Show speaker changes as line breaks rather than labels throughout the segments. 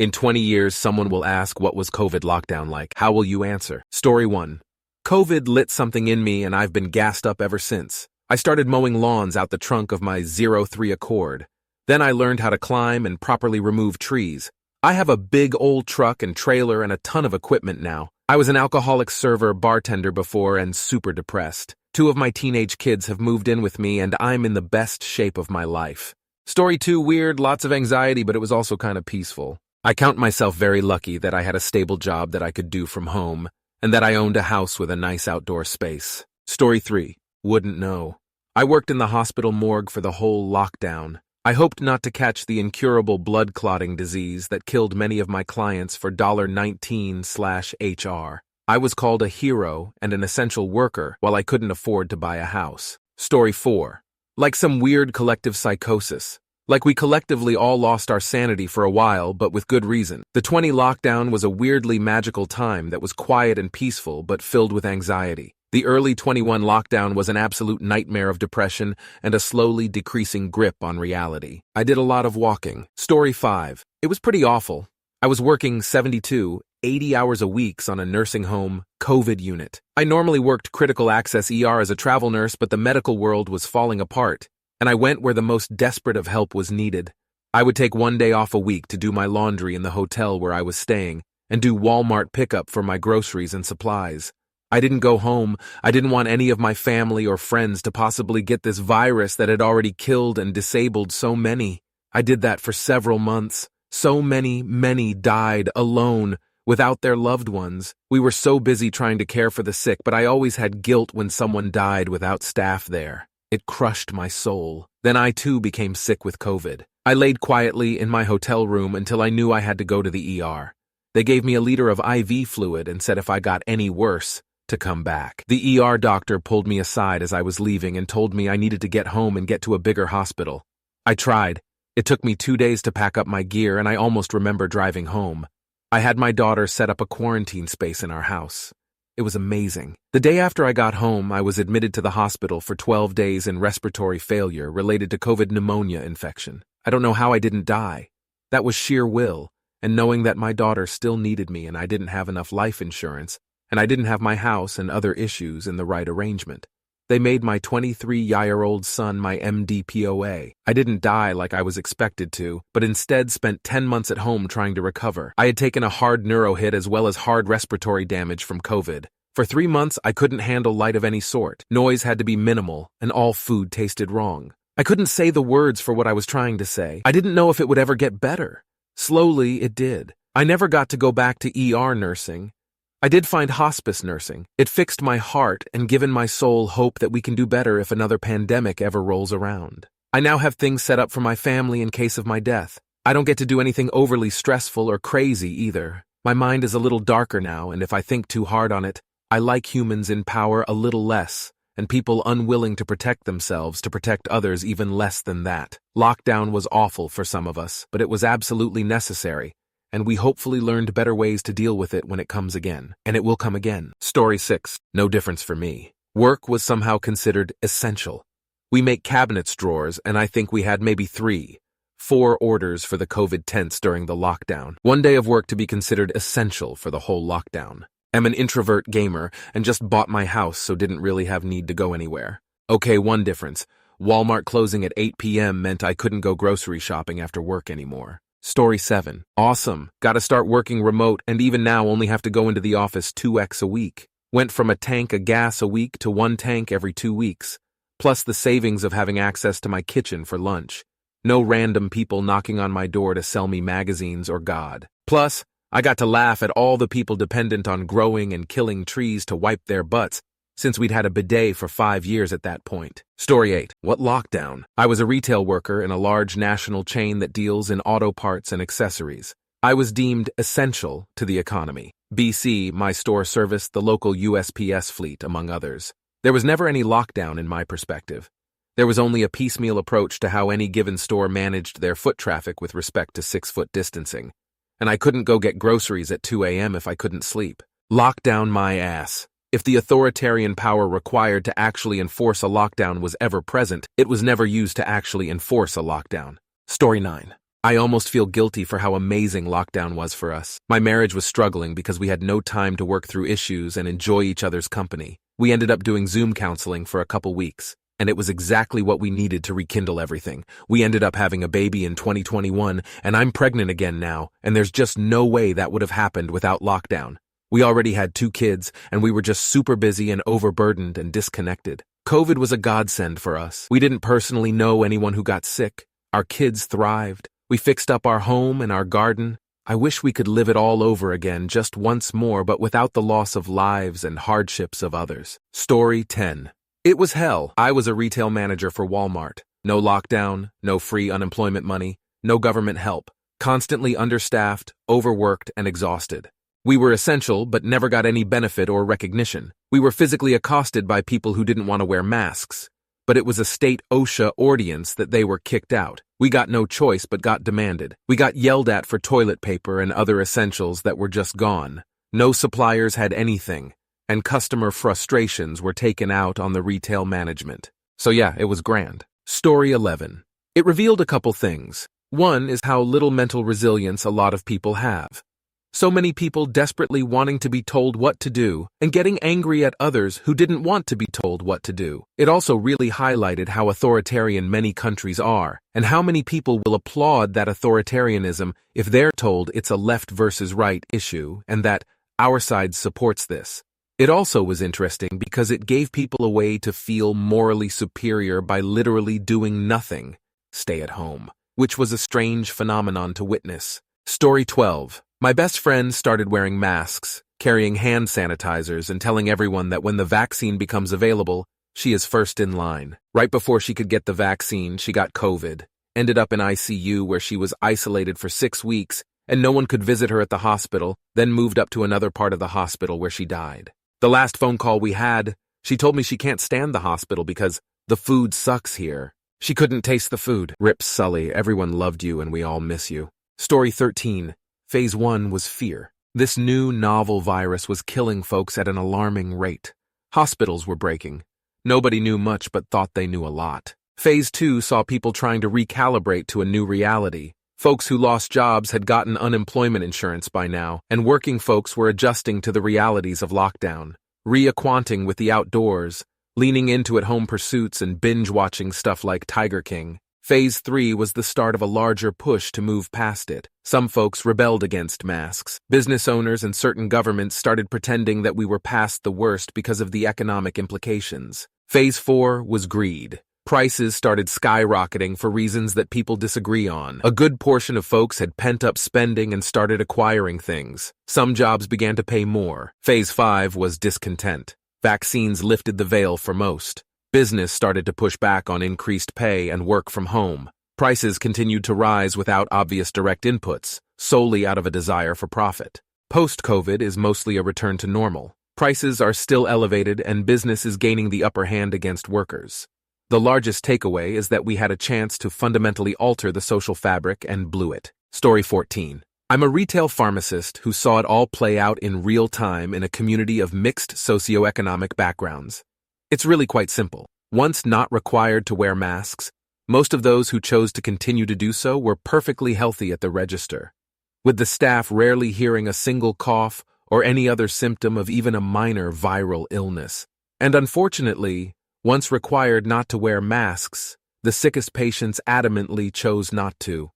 In 20 years, someone will ask, what was COVID lockdown like? How will you answer? Story 1. COVID lit something in me and I've been gassed up ever since. I started mowing lawns out the trunk of my 03 Accord. Then I learned how to climb and properly remove trees. I have a big old truck and trailer and a ton of equipment now. I was an alcoholic server bartender before and super depressed. 2 of my teenage kids have moved in with me and I'm in the best shape of my life. Story 2, weird, lots of anxiety, but it was also kind of peaceful. I count myself very lucky that I had a stable job that I could do from home, and that I owned a house with a nice outdoor space. Story 3, wouldn't know. I worked in the hospital morgue for the whole lockdown. I hoped not to catch the incurable blood clotting disease that killed many of my clients for $19/HR. I was called a hero and an essential worker while I couldn't afford to buy a house. Story 4, like some weird collective psychosis. Like we collectively all lost our sanity for a while, but with good reason. The 20 lockdown was a weirdly magical time that was quiet and peaceful, but filled with anxiety. The early 21 lockdown was an absolute nightmare of depression and a slowly decreasing grip on reality. I did a lot of walking. Story 5. It was pretty awful. I was working 72, 80 hours a week on a nursing home COVID unit. I normally worked critical access ER as a travel nurse, but the medical world was falling apart, and I went where the most desperate of help was needed. I would take 1 day off a week to do my laundry in the hotel where I was staying and do Walmart pickup for my groceries and supplies. I didn't go home. I didn't want any of my family or friends to possibly get this virus that had already killed and disabled so many. I did that for several months. So many died alone, without their loved ones. We were so busy trying to care for the sick, but I always had guilt when someone died without staff there. It crushed my soul. Then I too became sick with COVID. I laid quietly in my hotel room until I knew I had to go to the ER. They gave me a liter of IV fluid and said if I got any worse, to come back. The ER doctor pulled me aside as I was leaving and told me I needed to get home and get to a bigger hospital. I tried. It took me 2 days to pack up my gear, and I almost remember driving home. I had my daughter set up a quarantine space in our house. It was amazing. The day after I got home, I was admitted to the hospital for 12 days in respiratory failure related to COVID pneumonia infection. I don't know how I didn't die. That was sheer will, and knowing that my daughter still needed me and I didn't have enough life insurance, and I didn't have my house and other issues in the right arrangement. They made my 23-year-old son my MDPOA. I didn't die like I was expected to, but instead spent 10 months at home trying to recover. I had taken a hard neuro hit as well as hard respiratory damage from COVID. For 3 months, I couldn't handle light of any sort. Noise had to be minimal, and all food tasted wrong. I couldn't say the words for what I was trying to say. I didn't know if it would ever get better. Slowly, it did. I never got to go back to ER nursing. I did find hospice nursing. It fixed my heart and given my soul hope that we can do better if another pandemic ever rolls around. I now have things set up for my family in case of my death. I don't get to do anything overly stressful or crazy either. My mind is a little darker now, and if I think too hard on it, I like humans in power a little less, and people unwilling to protect themselves to protect others even less than that. Lockdown was awful for some of us, but it was absolutely necessary. And we hopefully learned better ways to deal with it when it comes again. And it will come again. Story 6. No difference for me. Work was somehow considered essential. We make cabinets drawers, and I think we had maybe 3, 4 orders for the COVID tents during the lockdown. 1 day of work to be considered essential for the whole lockdown. I'm an introvert gamer and just bought my house, so didn't really have need to go anywhere. Okay, one difference. Walmart closing at 8 p.m. meant I couldn't go grocery shopping after work anymore. Story 7. Awesome. Gotta start working remote and even now only have to go into the office 2x a week. Went from a tank of gas a week to 1 tank every 2 weeks. Plus the savings of having access to my kitchen for lunch. No random people knocking on my door to sell me magazines or God. Plus, I got to laugh at all the people dependent on growing and killing trees to wipe their butts, since we'd had a bidet for 5 years at that point. Story 8. What lockdown? I was a retail worker in a large national chain that deals in auto parts and accessories. I was deemed essential to the economy. BC, my store serviced the local USPS fleet, among others. There was never any lockdown in my perspective. There was only a piecemeal approach to how any given store managed their foot traffic with respect to 6-foot distancing. And I couldn't go get groceries at 2 a.m. if I couldn't sleep. Lockdown my ass. If the authoritarian power required to actually enforce a lockdown was ever present, it was never used to actually enforce a lockdown. Story 9. I almost feel guilty for how amazing lockdown was for us. My marriage was struggling because we had no time to work through issues and enjoy each other's company. We ended up doing Zoom counseling for a couple weeks, and it was exactly what we needed to rekindle everything. We ended up having a baby in 2021, and I'm pregnant again now, and there's just no way that would have happened without lockdown. We already had 2 kids, and we were just super busy and overburdened and disconnected. COVID was a godsend for us. We didn't personally know anyone who got sick. Our kids thrived. We fixed up our home and our garden. I wish we could live it all over again just once more, but without the loss of lives and hardships of others. Story 10. It was hell. I was a retail manager for Walmart. No lockdown, no free unemployment money, no government help. Constantly understaffed, overworked, and exhausted. We were essential, but never got any benefit or recognition. We were physically accosted by people who didn't want to wear masks. But it was a state OSHA ordinance that they were kicked out. We got no choice but got demanded. We got yelled at for toilet paper and other essentials that were just gone. No suppliers had anything, and customer frustrations were taken out on the retail management. So yeah, it was grand. Story 11. It revealed a couple things. One is how little mental resilience a lot of people have. So many people desperately wanting to be told what to do and getting angry at others who didn't want to be told what to do. It also really highlighted how authoritarian many countries are and how many people will applaud that authoritarianism if they're told it's a left versus right issue and that our side supports this. It also was interesting because it gave people a way to feel morally superior by literally doing nothing, stay at home, which was a strange phenomenon to witness. Story 12. My best friend started wearing masks, carrying hand sanitizers, and telling everyone that when the vaccine becomes available, she is first in line. Right before she could get the vaccine, she got COVID, ended up in ICU where she was isolated for 6 weeks, and no one could visit her at the hospital, then moved up to another part of the hospital where she died. The last phone call we had, she told me she can't stand the hospital because the food sucks here. She couldn't taste the food. Rip Sully, everyone loved you and we all miss you. Story 13. Phase 1 was fear. This new novel virus was killing folks at an alarming rate. Hospitals were breaking. Nobody knew much but thought they knew a lot. Phase 2 saw people trying to recalibrate to a new reality. Folks who lost jobs had gotten unemployment insurance by now, and working folks were adjusting to the realities of lockdown, reacquainting with the outdoors, leaning into at-home pursuits and binge-watching stuff like Tiger King. Phase 3 was the start of a larger push to move past it. Some folks rebelled against masks. Business owners and certain governments started pretending that we were past the worst because of the economic implications. Phase 4 was greed. Prices started skyrocketing for reasons that people disagree on. A good portion of folks had pent-up spending and started acquiring things. Some jobs began to pay more. Phase 5 was discontent. Vaccines lifted the veil for most. Business started to push back on increased pay and work from home. Prices continued to rise without obvious direct inputs, solely out of a desire for profit. Post-COVID is mostly a return to normal. Prices are still elevated and business is gaining the upper hand against workers. The largest takeaway is that we had a chance to fundamentally alter the social fabric and blew it. Story 14. I'm a retail pharmacist who saw it all play out in real time in a community of mixed socioeconomic backgrounds. It's really quite simple. Once not required to wear masks, most of those who chose to continue to do so were perfectly healthy at the register, with the staff rarely hearing a single cough or any other symptom of even a minor viral illness. And unfortunately, once required not to wear masks, the sickest patients adamantly chose not to.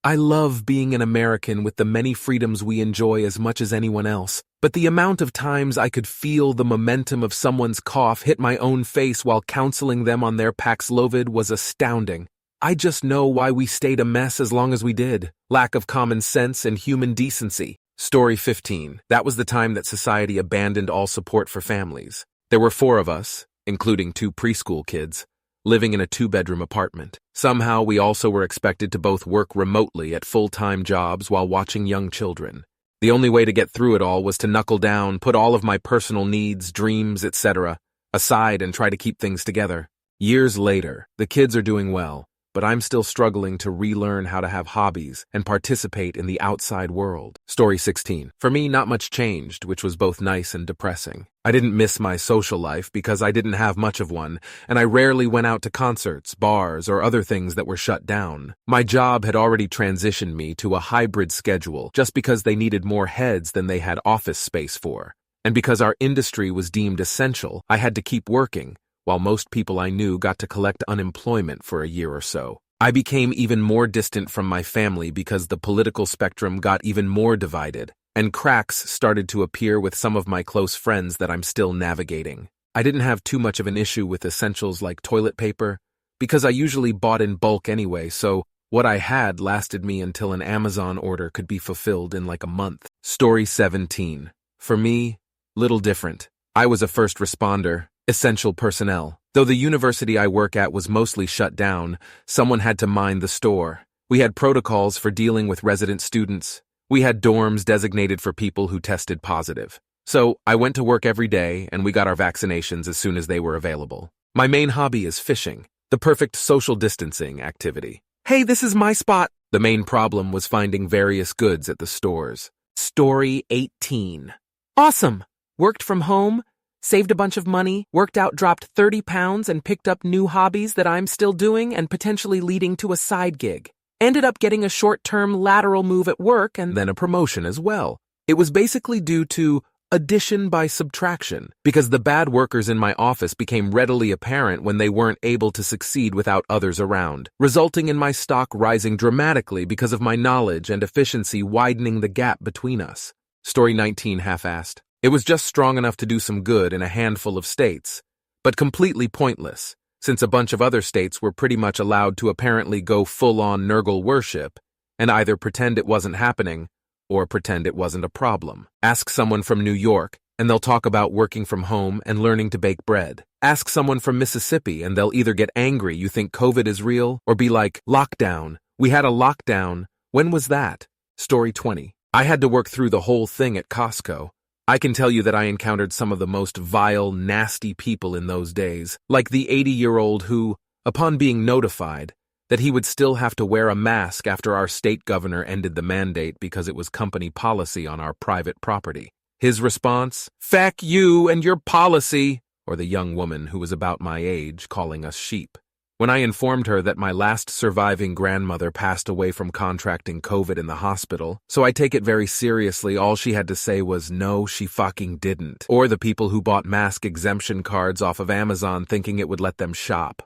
I love being an American with the many freedoms we enjoy as much as anyone else, but the amount of times I could feel the momentum of someone's cough hit my own face while counseling them on their Paxlovid was astounding. I just know why we stayed a mess as long as we did. Lack of common sense and human decency. Story 15. That was the time that society abandoned all support for families. There were 4 of us, including 2 preschool kids, living in a 2-bedroom apartment. Somehow we also were expected to both work remotely at full-time jobs while watching young children. The only way to get through it all was to knuckle down, put all of my personal needs, dreams, etc. aside and try to keep things together. Years later, the kids are doing well. but I'm still struggling to relearn how to have hobbies and participate in the outside world. Story 16. For me, not much changed, which was both nice and depressing. I didn't miss my social life because I didn't have much of one, and I rarely went out to concerts, bars, or other things that were shut down. My job had already transitioned me to a hybrid schedule just because they needed more heads than they had office space for. And because our industry was deemed essential, I had to keep working, while most people I knew got to collect unemployment for a year or so. I became even more distant from my family because the political spectrum got even more divided, and cracks started to appear with some of my close friends that I'm still navigating. I didn't have too much of an issue with essentials like toilet paper, because I usually bought in bulk anyway, so what I had lasted me until an Amazon order could be fulfilled in like a month. Story 17. For me, little different. I was a first responder, essential personnel. Though the university I work at was mostly shut down, someone had to mind the store. We had protocols for dealing with resident students. We had dorms designated for people who tested positive. So I went to work every day, and we got our vaccinations as soon as they were available. My main hobby is fishing, the perfect social distancing activity. Hey, this is my spot. The main problem was finding various goods at the stores. Story 18. Awesome! Worked from home, saved a bunch of money, worked out, dropped 30 pounds, and picked up new hobbies that I'm still doing and potentially leading to a side gig. Ended up getting a short-term lateral move at work and then a promotion as well. It was basically due to addition by subtraction, because the bad workers in my office became readily apparent when they weren't able to succeed without others around, resulting in my stock rising dramatically because of my knowledge and efficiency widening the gap between us. Story 19 half-assed. It was just strong enough to do some good in a handful of states, but completely pointless, since a bunch of other states were pretty much allowed to apparently go full-on Nurgle worship and either pretend it wasn't happening or pretend it wasn't a problem. Ask someone from New York, and they'll talk about working from home and learning to bake bread. Ask someone from Mississippi, and they'll either get angry you think COVID is real or be like, lockdown. We had a lockdown. When was that? Story 20. I had to work through the whole thing at Costco. I can tell you that I encountered some of the most vile, nasty people in those days, like the 80-year-old who, upon being notified that he would still have to wear a mask after our state governor ended the mandate because it was company policy on our private property. His response, "Feck you and your policy," or the young woman who was about my age calling us sheep. When I informed her that my last surviving grandmother passed away from contracting COVID in the hospital, so I take it very seriously, all she had to say was, "No, she fucking didn't." Or the people who bought mask exemption cards off of Amazon thinking it would let them shop.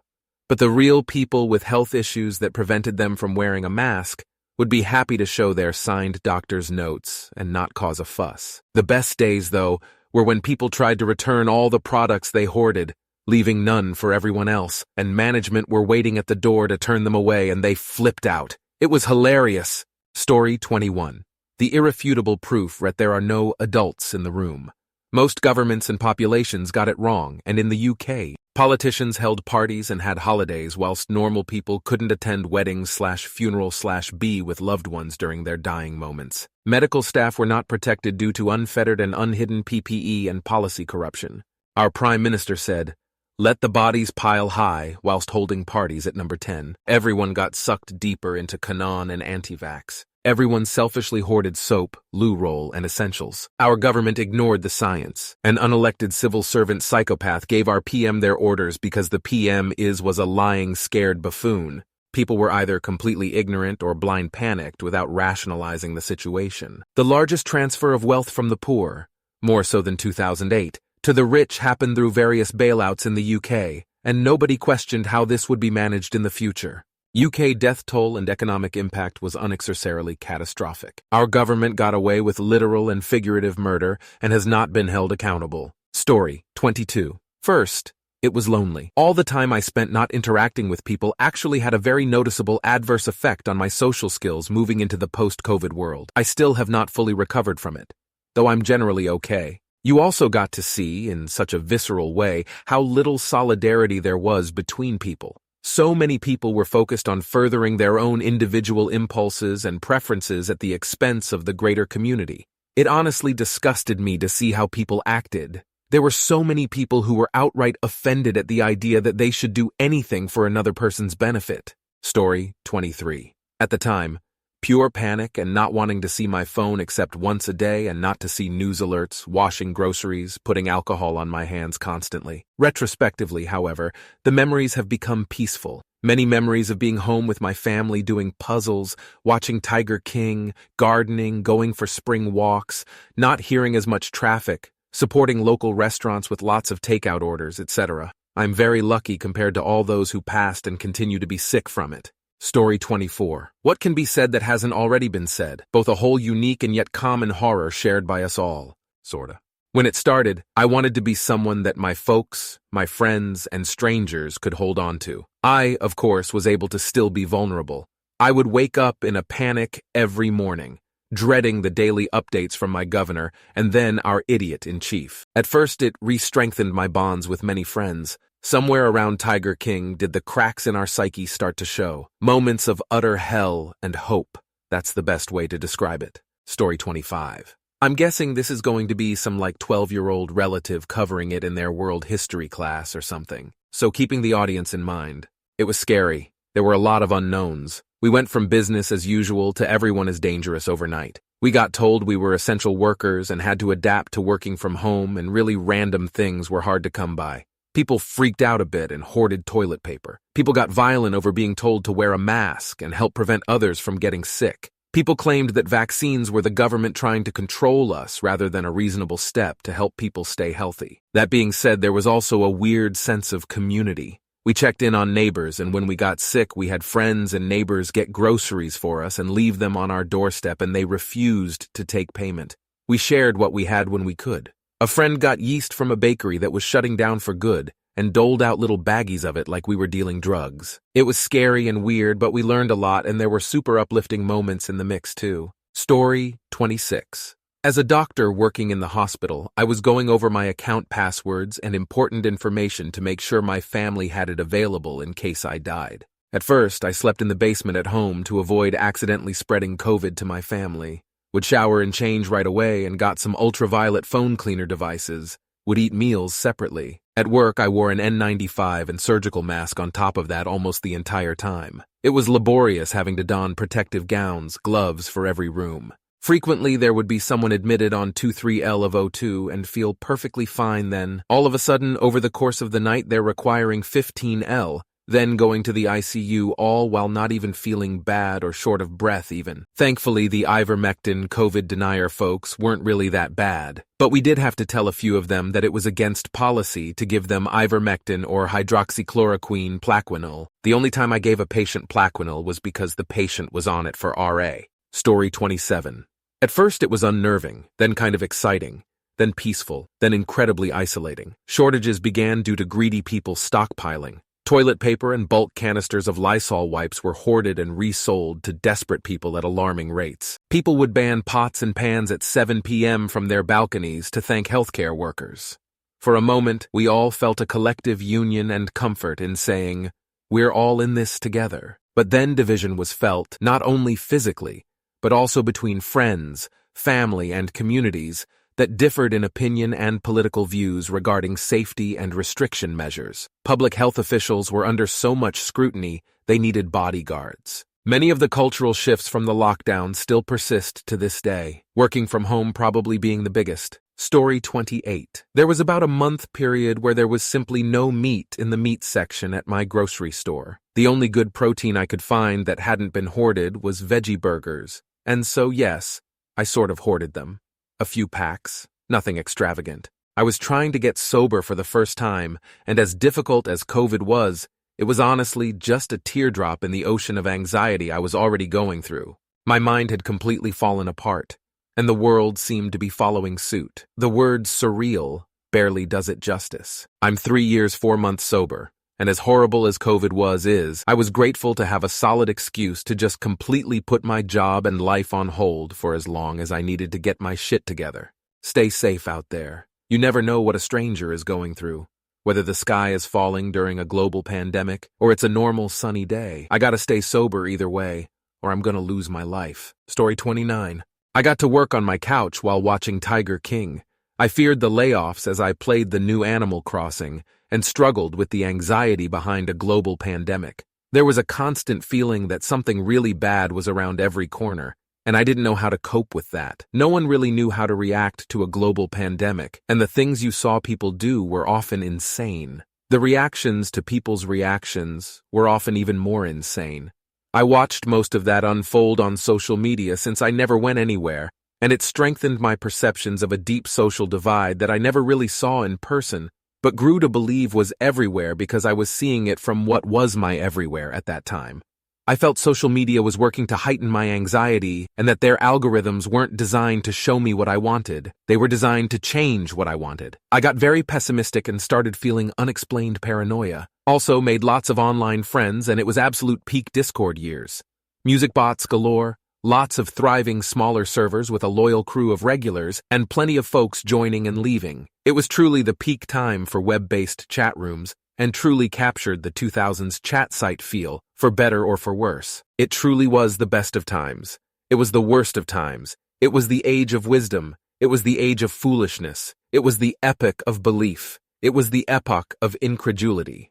But the real people with health issues that prevented them from wearing a mask would be happy to show their signed doctor's notes and not cause a fuss. The best days, though, were when people tried to return all the products they hoarded, leaving none for everyone else, and management were waiting at the door to turn them away, and they flipped out. It was hilarious. Story 21. The irrefutable proof that there are no adults in the room. Most governments and populations got it wrong, and in the UK, politicians held parties and had holidays whilst normal people couldn't attend weddings/funeral/be with loved ones during their dying moments. Medical staff were not protected due to unfettered and unhidden PPE and policy corruption. Our Prime Minister said, "Let the bodies pile high," whilst holding parties at number 10. Everyone got sucked deeper into Kanon and anti-vax. Everyone selfishly hoarded soap, loo roll, and essentials. Our government ignored the science. An unelected civil servant psychopath gave our PM their orders because the PM was a lying, scared buffoon. People were either completely ignorant or blind panicked without rationalizing the situation. The largest transfer of wealth from the poor, more so than 2008, to the rich happened through various bailouts in the UK, and nobody questioned how this would be managed in the future. UK death toll and economic impact was unnecessarily catastrophic. Our government got away with literal and figurative murder and has not been held accountable. Story 22. First, it was lonely. All the time I spent not interacting with people actually had a very noticeable adverse effect on my social skills moving into the post-COVID world. I still have not fully recovered from it, though I'm generally okay. You also got to see, in such a visceral way, how little solidarity there was between people. So many people were focused on furthering their own individual impulses and preferences at the expense of the greater community. It honestly disgusted me to see how people acted. There were so many people who were outright offended at the idea that they should do anything for another person's benefit. Story 23. At the time, pure panic and not wanting to see my phone except once a day and not to see news alerts, washing groceries, putting alcohol on my hands constantly. Retrospectively, however, the memories have become peaceful. Many memories of being home with my family doing puzzles, watching Tiger King, gardening, going for spring walks, not hearing as much traffic, supporting local restaurants with lots of takeout orders, etc. I'm very lucky compared to all those who passed and continue to be sick from it. Story 24. What can be said that hasn't already been said? Both a whole unique and yet common horror shared by us all. Sorta. When it started, I wanted to be someone that my folks, my friends, and strangers could hold on to. I, of course, was able to still be vulnerable. I would wake up in a panic every morning, dreading the daily updates from my governor and then our idiot-in-chief. At first, it re-strengthened my bonds with many friends. Somewhere around Tiger King did the cracks in our psyche start to show. Moments of utter hell and hope. That's the best way to describe it. Story 25. I'm guessing this is going to be some 12-year-old relative covering it in their world history class or something. So keeping the audience in mind. It was scary. There were a lot of unknowns. We went from business as usual to everyone is dangerous overnight. We got told we were essential workers and had to adapt to working from home, and really random things were hard to come by. People freaked out a bit and hoarded toilet paper. People got violent over being told to wear a mask and help prevent others from getting sick. People claimed that vaccines were the government trying to control us rather than a reasonable step to help people stay healthy. That being said, there was also a weird sense of community. We checked in on neighbors, and when we got sick, we had friends and neighbors get groceries for us and leave them on our doorstep, and they refused to take payment. We shared what we had when we could. A friend got yeast from a bakery that was shutting down for good and doled out little baggies of it like we were dealing drugs. It was scary and weird, but we learned a lot, and there were super uplifting moments in the mix too. Story 26. As a doctor working in the hospital, I was going over my account passwords and important information to make sure my family had it available in case I died. At first, I slept in the basement at home to avoid accidentally spreading COVID to my family. Would shower and change right away and got some ultraviolet phone cleaner devices. Would eat meals separately. At work, I wore an N95 and surgical mask on top of that almost the entire time. It was laborious having to don protective gowns, gloves for every room. Frequently, there would be someone admitted on 23L of O2 and feel perfectly fine then. All of a sudden, over the course of the night, they're requiring 15L, then going to the ICU, all while not even feeling bad or short of breath even. Thankfully, the ivermectin COVID denier folks weren't really that bad, but we did have to tell a few of them that it was against policy to give them ivermectin or hydroxychloroquine Plaquenil. The only time I gave a patient Plaquenil was because the patient was on it for RA. Story 27. At first it was unnerving, then kind of exciting, then peaceful, then incredibly isolating. Shortages began due to greedy people stockpiling. Toilet paper and bulk canisters of Lysol wipes were hoarded and resold to desperate people at alarming rates. People would ban pots and pans at 7 p.m. from their balconies to thank healthcare workers. For a moment, we all felt a collective union and comfort in saying, "We're all in this together." But then division was felt, not only physically, but also between friends, family, and communities that differed in opinion and political views regarding safety and restriction measures. Public health officials were under so much scrutiny, they needed bodyguards. Many of the cultural shifts from the lockdown still persist to this day, working from home probably being the biggest. Story 28. There was about a month period where there was simply no meat in the meat section at my grocery store. The only good protein I could find that hadn't been hoarded was veggie burgers. And so yes, I sort of hoarded them. A few packs, nothing extravagant. I was trying to get sober for the first time, and as difficult as COVID was, it was honestly just a teardrop in the ocean of anxiety I was already going through. My mind had completely fallen apart, and the world seemed to be following suit. The word surreal barely does it justice. I'm 3 years, 4 months sober. And as horrible as COVID is, I was grateful to have a solid excuse to just completely put my job and life on hold for as long as I needed to get my shit together. Stay safe out there. You never know what a stranger is going through. Whether the sky is falling during a global pandemic or it's a normal sunny day, I gotta stay sober either way, or I'm gonna lose my life. Story 29. I got to work on my couch while watching Tiger King. I feared the layoffs as I played the new Animal Crossing and struggled with the anxiety behind a global pandemic. There was a constant feeling that something really bad was around every corner, and I didn't know how to cope with that. No one really knew how to react to a global pandemic, and the things you saw people do were often insane. The reactions to people's reactions were often even more insane. I watched most of that unfold on social media since I never went anywhere, and it strengthened my perceptions of a deep social divide that I never really saw in person, but grew to believe was everywhere because I was seeing it from what was my everywhere at that time. I felt social media was working to heighten my anxiety and that their algorithms weren't designed to show me what I wanted. They were designed to change what I wanted. I got very pessimistic and started feeling unexplained paranoia. Also made lots of online friends, and it was absolute peak Discord years. Music bots galore, lots of thriving smaller servers with a loyal crew of regulars, and plenty of folks joining and leaving. It was truly the peak time for web-based chat rooms, and truly captured the 2000s chat site feel, for better or for worse. It truly was the best of times. It was the worst of times. It was the age of wisdom. It was the age of foolishness. It was the epoch of belief. It was the epoch of incredulity.